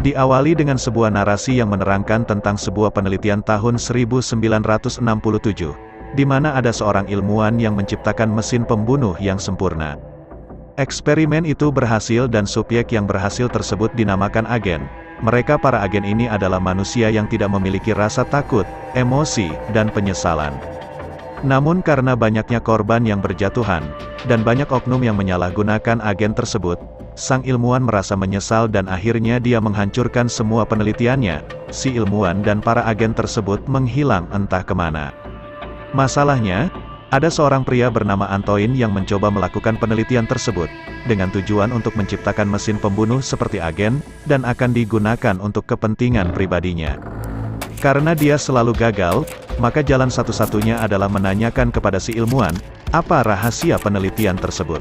Diawali dengan sebuah narasi yang menerangkan tentang sebuah penelitian tahun 1967, di mana ada seorang ilmuwan yang menciptakan mesin pembunuh yang sempurna. Eksperimen itu berhasil dan subjek yang berhasil tersebut dinamakan agen. Mereka para agen ini adalah manusia yang tidak memiliki rasa takut, emosi, dan penyesalan. Namun karena banyaknya korban yang berjatuhan, dan banyak oknum yang menyalahgunakan agen tersebut, sang ilmuwan merasa menyesal dan akhirnya dia menghancurkan semua penelitiannya. Si ilmuwan dan para agen tersebut menghilang entah kemana. Masalahnya, ada seorang pria bernama Antoine yang mencoba melakukan penelitian tersebut, dengan tujuan untuk menciptakan mesin pembunuh seperti agen, dan akan digunakan untuk kepentingan pribadinya. Karena dia selalu gagal, maka jalan satu-satunya adalah menanyakan kepada si ilmuwan, apa rahasia penelitian tersebut.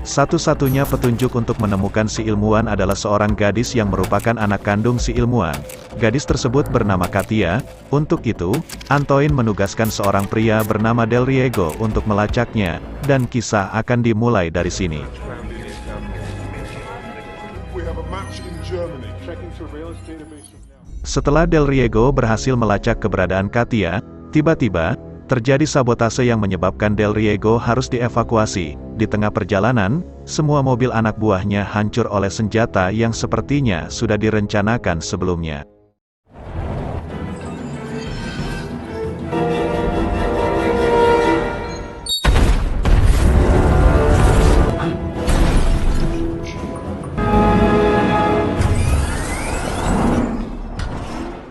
Satu-satunya petunjuk untuk menemukan si ilmuwan adalah seorang gadis yang merupakan anak kandung si ilmuwan. Gadis tersebut bernama Katia. Untuk itu, Antoine menugaskan seorang pria bernama Del Riego untuk melacaknya, dan kisah akan dimulai dari sini. Setelah Del Riego berhasil melacak keberadaan Katia, tiba-tiba, terjadi sabotase yang menyebabkan Del Riego harus dievakuasi. Di tengah perjalanan, semua mobil anak buahnya hancur oleh senjata yang sepertinya sudah direncanakan sebelumnya.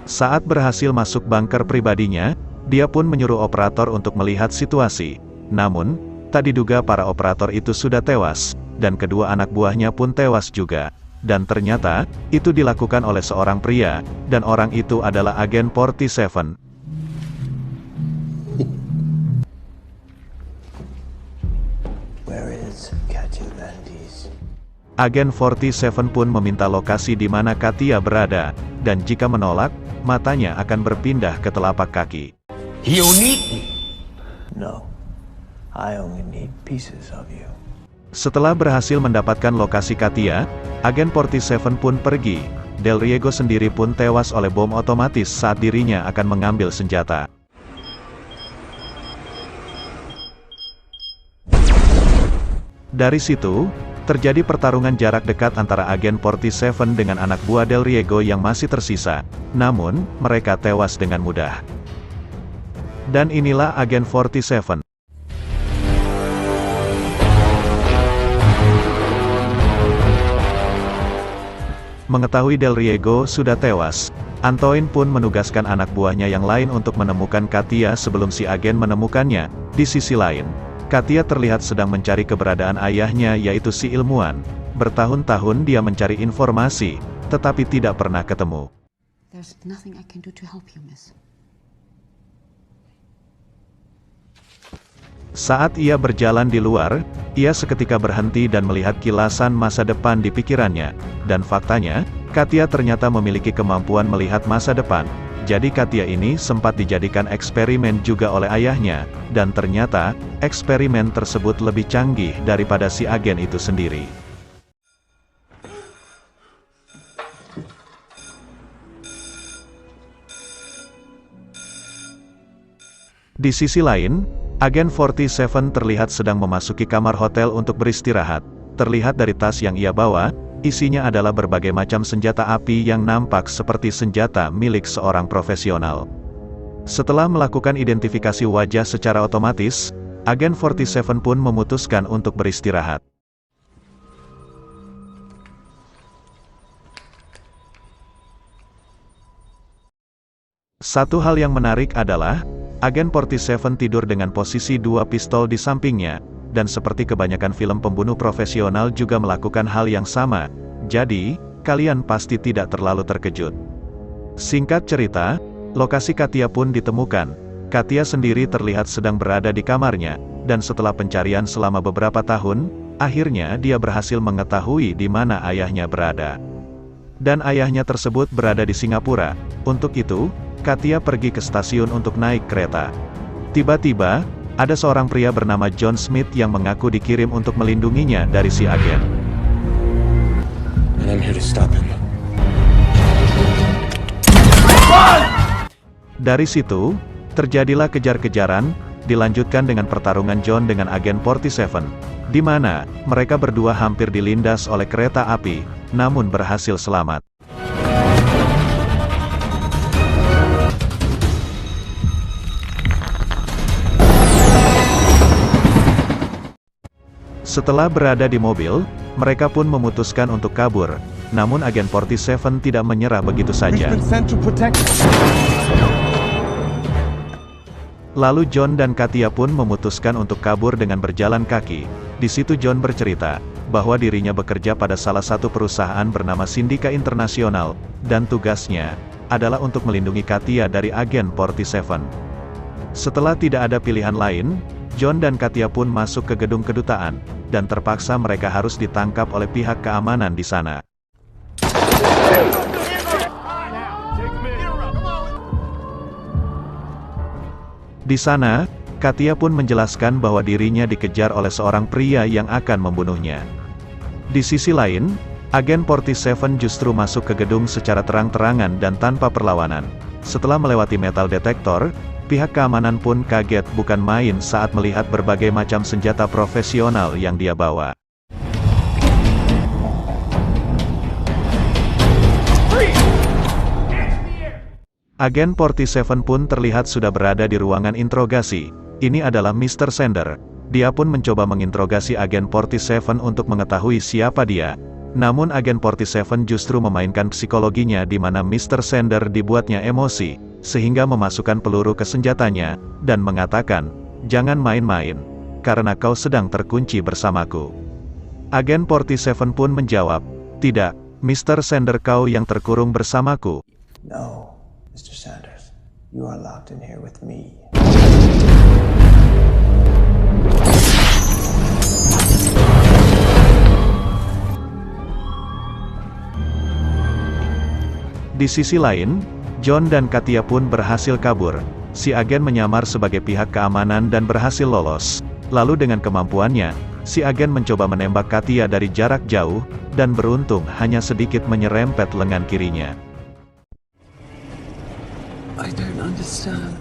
Saat berhasil masuk bunker pribadinya, dia pun menyuruh operator untuk melihat situasi. Namun, tak diduga para operator itu sudah tewas, dan kedua anak buahnya pun tewas juga. Dan ternyata, itu dilakukan oleh seorang pria, dan orang itu adalah agen 47. Agen 47 pun meminta lokasi di mana Katia berada, dan jika menolak, matanya akan berpindah ke telapak kaki. You need me. No, I only need pieces of you. Setelah berhasil mendapatkan lokasi Katia, agen 47 pun pergi. Del Riego sendiri pun tewas oleh bom otomatis saat dirinya akan mengambil senjata. Dari situ, terjadi pertarungan jarak dekat antara agen 47 dengan anak buah Del Riego yang masih tersisa. Namun, mereka tewas dengan mudah. Dan inilah agen 47. Mengetahui Del Riego sudah tewas, Antoine pun menugaskan anak buahnya yang lain untuk menemukan Katia sebelum si agen menemukannya. Di sisi lain, Katia terlihat sedang mencari keberadaan ayahnya yaitu si ilmuwan. Bertahun-tahun dia mencari informasi, tetapi tidak pernah ketemu. There's nothing I can do to help you, miss. Saat ia berjalan di luar, ia seketika berhenti dan melihat kilasan masa depan di pikirannya. Dan faktanya, Katia ternyata memiliki kemampuan melihat masa depan. Jadi Katia ini sempat dijadikan eksperimen juga oleh ayahnya, dan ternyata, eksperimen tersebut lebih canggih daripada si agen itu sendiri. Di sisi lain, agen 47 terlihat sedang memasuki kamar hotel untuk beristirahat. Terlihat dari tas yang ia bawa, isinya adalah berbagai macam senjata api yang nampak seperti senjata milik seorang profesional. Setelah melakukan identifikasi wajah secara otomatis, agen 47 pun memutuskan untuk beristirahat. Satu hal yang menarik adalah, agen 47 tidur dengan posisi dua pistol di sampingnya, dan seperti kebanyakan film pembunuh profesional juga melakukan hal yang sama. Jadi, kalian pasti tidak terlalu terkejut. Singkat cerita, lokasi Katia pun ditemukan. Katia sendiri terlihat sedang berada di kamarnya, dan setelah pencarian selama beberapa tahun, akhirnya dia berhasil mengetahui di mana ayahnya berada. Dan ayahnya tersebut berada di Singapura. Untuk itu, Katia pergi ke stasiun untuk naik kereta. Tiba-tiba, ada seorang pria bernama John Smith yang mengaku dikirim untuk melindunginya dari si agen. And I'm here to stop him. Dari situ, terjadilah kejar-kejaran, dilanjutkan dengan pertarungan John dengan agen 47, di mana mereka berdua hampir dilindas oleh kereta api, namun berhasil selamat. Setelah berada di mobil, mereka pun memutuskan untuk kabur, namun agen 47 tidak menyerah begitu saja. Lalu John dan Katia pun memutuskan untuk kabur dengan berjalan kaki. Di situ John bercerita bahwa dirinya bekerja pada salah satu perusahaan bernama Sindika Internasional, dan tugasnya adalah untuk melindungi Katia dari agen 47. Setelah tidak ada pilihan lain, John dan Katia pun masuk ke gedung kedutaan, dan terpaksa mereka harus ditangkap oleh pihak keamanan di sana. Di sana, Katia pun menjelaskan bahwa dirinya dikejar oleh seorang pria yang akan membunuhnya. Di sisi lain, agen 47 justru masuk ke gedung secara terang-terangan dan tanpa perlawanan. Setelah melewati metal detektor, pihak keamanan pun kaget bukan main saat melihat berbagai macam senjata profesional yang dia bawa. Agen 47 pun terlihat sudah berada di ruangan interogasi. Ini adalah Mr. Sender. Dia pun mencoba menginterogasi agen 47 untuk mengetahui siapa dia. Namun agen 47 justru memainkan psikologinya di mana Mr. Sender dibuatnya emosi, sehingga memasukkan peluru ke senjatanya, dan mengatakan, "Jangan main-main, karena kau sedang terkunci bersamaku." Agen 47 pun menjawab, "Tidak, Mr. Sender, kau yang terkurung bersamaku." No, Mr. Sanders. You are locked in here with me. Di sisi lain, John dan Katia pun berhasil kabur. Si agen menyamar sebagai pihak keamanan dan berhasil lolos. Lalu dengan kemampuannya, si agen mencoba menembak Katia dari jarak jauh, dan beruntung hanya sedikit menyerempet lengan kirinya. I don't understand.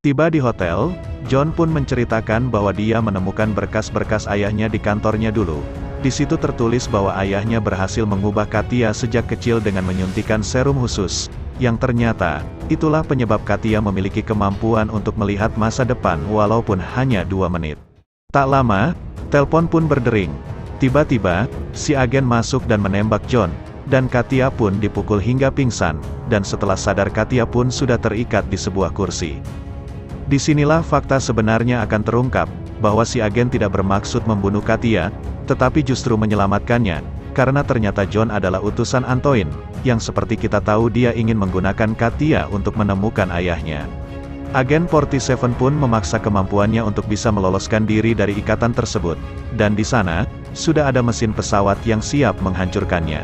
Tiba di hotel, John pun menceritakan bahwa dia menemukan berkas-berkas ayahnya di kantornya dulu. Di situ tertulis bahwa ayahnya berhasil mengubah Katia sejak kecil dengan menyuntikkan serum khusus, yang ternyata, itulah penyebab Katia memiliki kemampuan untuk melihat masa depan walaupun hanya 2 menit. Tak lama, telepon pun berdering. Tiba-tiba, si agen masuk dan menembak John, dan Katia pun dipukul hingga pingsan, dan setelah sadar Katia pun sudah terikat di sebuah kursi. Disinilah fakta sebenarnya akan terungkap, bahwa si agen tidak bermaksud membunuh Katia, tetapi justru menyelamatkannya, karena ternyata John adalah utusan Antoine, yang seperti kita tahu dia ingin menggunakan Katia untuk menemukan ayahnya. Agen 47 pun memaksa kemampuannya untuk bisa meloloskan diri dari ikatan tersebut, dan di sana, sudah ada mesin pesawat yang siap menghancurkannya.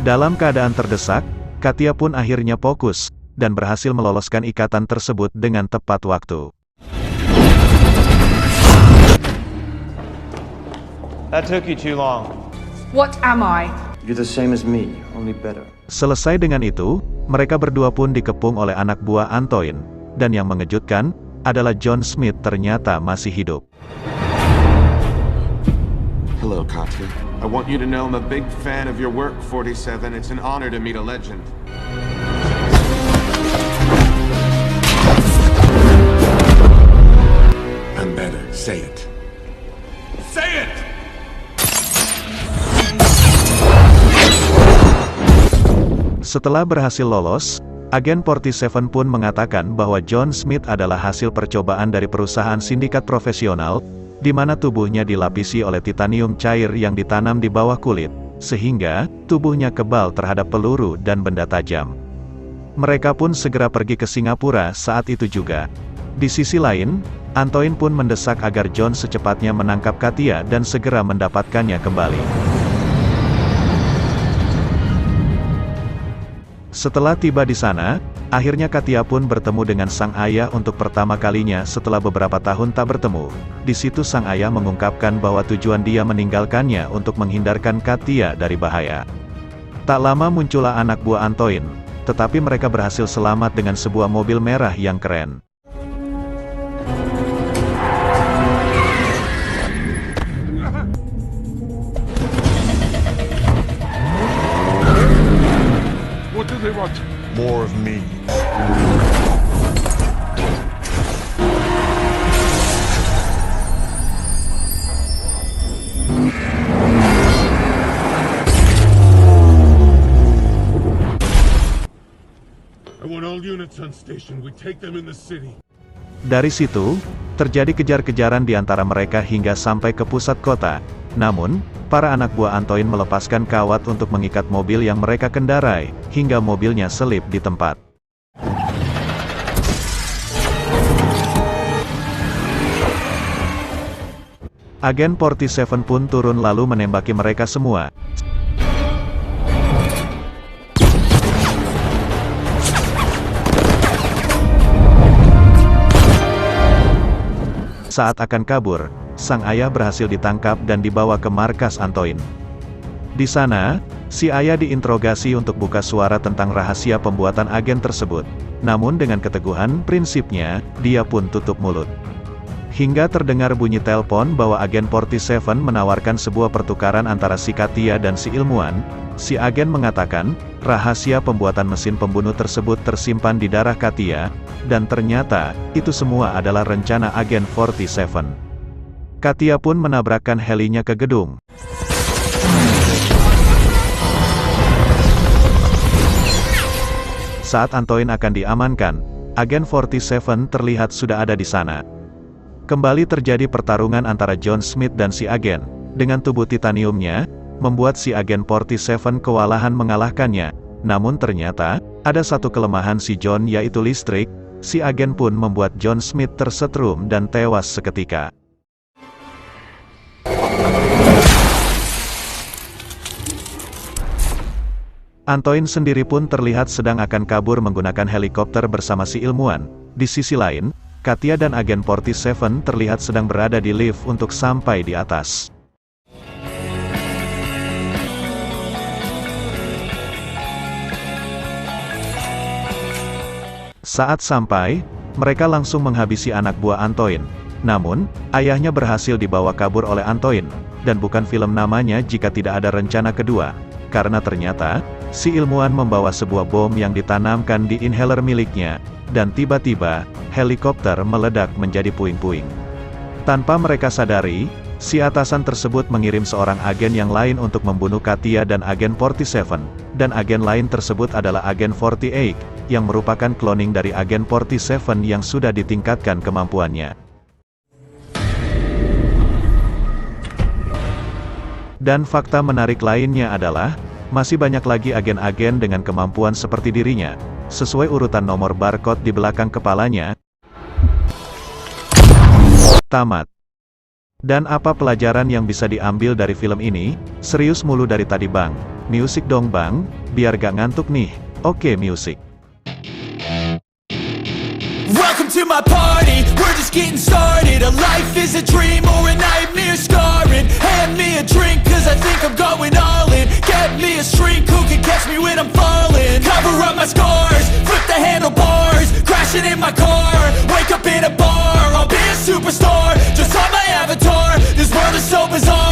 Dalam keadaan terdesak, Katia pun akhirnya fokus, dan berhasil meloloskan ikatan tersebut dengan tepat waktu. That took you too long. What am I? You're the same as me, only better. Selesai dengan itu, mereka berdua pun dikepung oleh anak buah Antoine, dan yang mengejutkan, adalah John Smith ternyata masih hidup. Hello, Katya. I want you to know I'm a big fan of your work, 47. It's an honor to meet a legend. I'm better. Say it. Say it! Setelah berhasil lolos, agen 47 pun mengatakan bahwa John Smith adalah hasil percobaan dari perusahaan sindikat profesional, di mana tubuhnya dilapisi oleh titanium cair yang ditanam di bawah kulit, sehingga tubuhnya kebal terhadap peluru dan benda tajam. Mereka pun segera pergi ke Singapura saat itu juga. Di sisi lain, Antoine pun mendesak agar John secepatnya menangkap Katia dan segera mendapatkannya kembali. Setelah tiba di sana, akhirnya Katia pun bertemu dengan sang ayah untuk pertama kalinya setelah beberapa tahun tak bertemu. Di situ sang ayah mengungkapkan bahwa tujuan dia meninggalkannya untuk menghindarkan Katia dari bahaya. Tak lama muncullah anak buah Antoine, tetapi mereka berhasil selamat dengan sebuah mobil merah yang keren. What do they want? More of me. I want all units on station. We take them in the city. Dari situ, terjadi kejar-kejaran di antara mereka hingga sampai ke pusat kota. Namun, para anak buah Antoine melepaskan kawat untuk mengikat mobil yang mereka kendarai, hingga mobilnya selip di tempat. Agen 47 pun turun lalu menembaki mereka semua. Saat akan kabur, sang ayah berhasil ditangkap dan dibawa ke markas Antoine. Di sana, si ayah diinterogasi untuk buka suara tentang rahasia pembuatan agen tersebut. Namun dengan keteguhan prinsipnya, dia pun tutup mulut. Hingga terdengar bunyi telepon bahwa agen 47 menawarkan sebuah pertukaran antara si Katia dan si ilmuwan. Si agen mengatakan, rahasia pembuatan mesin pembunuh tersebut tersimpan di darah Katia, dan ternyata, itu semua adalah rencana agen 47. Katia pun menabrakkan helinya ke gedung. Saat Antoine akan diamankan, agen 47 terlihat sudah ada di sana. Kembali terjadi pertarungan antara John Smith dan si agen. Dengan tubuh titaniumnya, membuat si agen 47 kewalahan mengalahkannya. Namun ternyata, ada satu kelemahan si John yaitu listrik. Si agen pun membuat John Smith tersetrum dan tewas seketika. Antoine sendiri pun terlihat sedang akan kabur menggunakan helikopter bersama si ilmuwan. Di sisi lain, Katia dan agen 47 terlihat sedang berada di lift untuk sampai di atas. Saat sampai, mereka langsung menghabisi anak buah Antoine. Namun, ayahnya berhasil dibawa kabur oleh Antoine, dan bukan film namanya jika tidak ada rencana kedua. Karena ternyata, si ilmuwan membawa sebuah bom yang ditanamkan di inhaler miliknya, dan tiba-tiba, helikopter meledak menjadi puing-puing. Tanpa mereka sadari, si atasan tersebut mengirim seorang agen yang lain untuk membunuh Katia dan agen 47, dan agen lain tersebut adalah agen 48, yang merupakan cloning dari agen 47 yang sudah ditingkatkan kemampuannya. Dan fakta menarik lainnya adalah, masih banyak lagi agen-agen dengan kemampuan seperti dirinya, sesuai urutan nomor barcode di belakang kepalanya. Tamat. Dan apa pelajaran yang bisa diambil dari film ini? Serius mulu dari tadi bang. Musik dong bang, biar gak ngantuk nih. Oke musik. Welcome to my party, we're just getting started. A life is a dream or a nightmare scarring. Hand me a drink cause I think I'm going all in. Get me a shrink who can catch me when I'm falling. Cover up my scars, flip the handlebars. Crashing in my car, wake up in a bar. I'll be a superstar, just on my avatar. This world is so bizarre.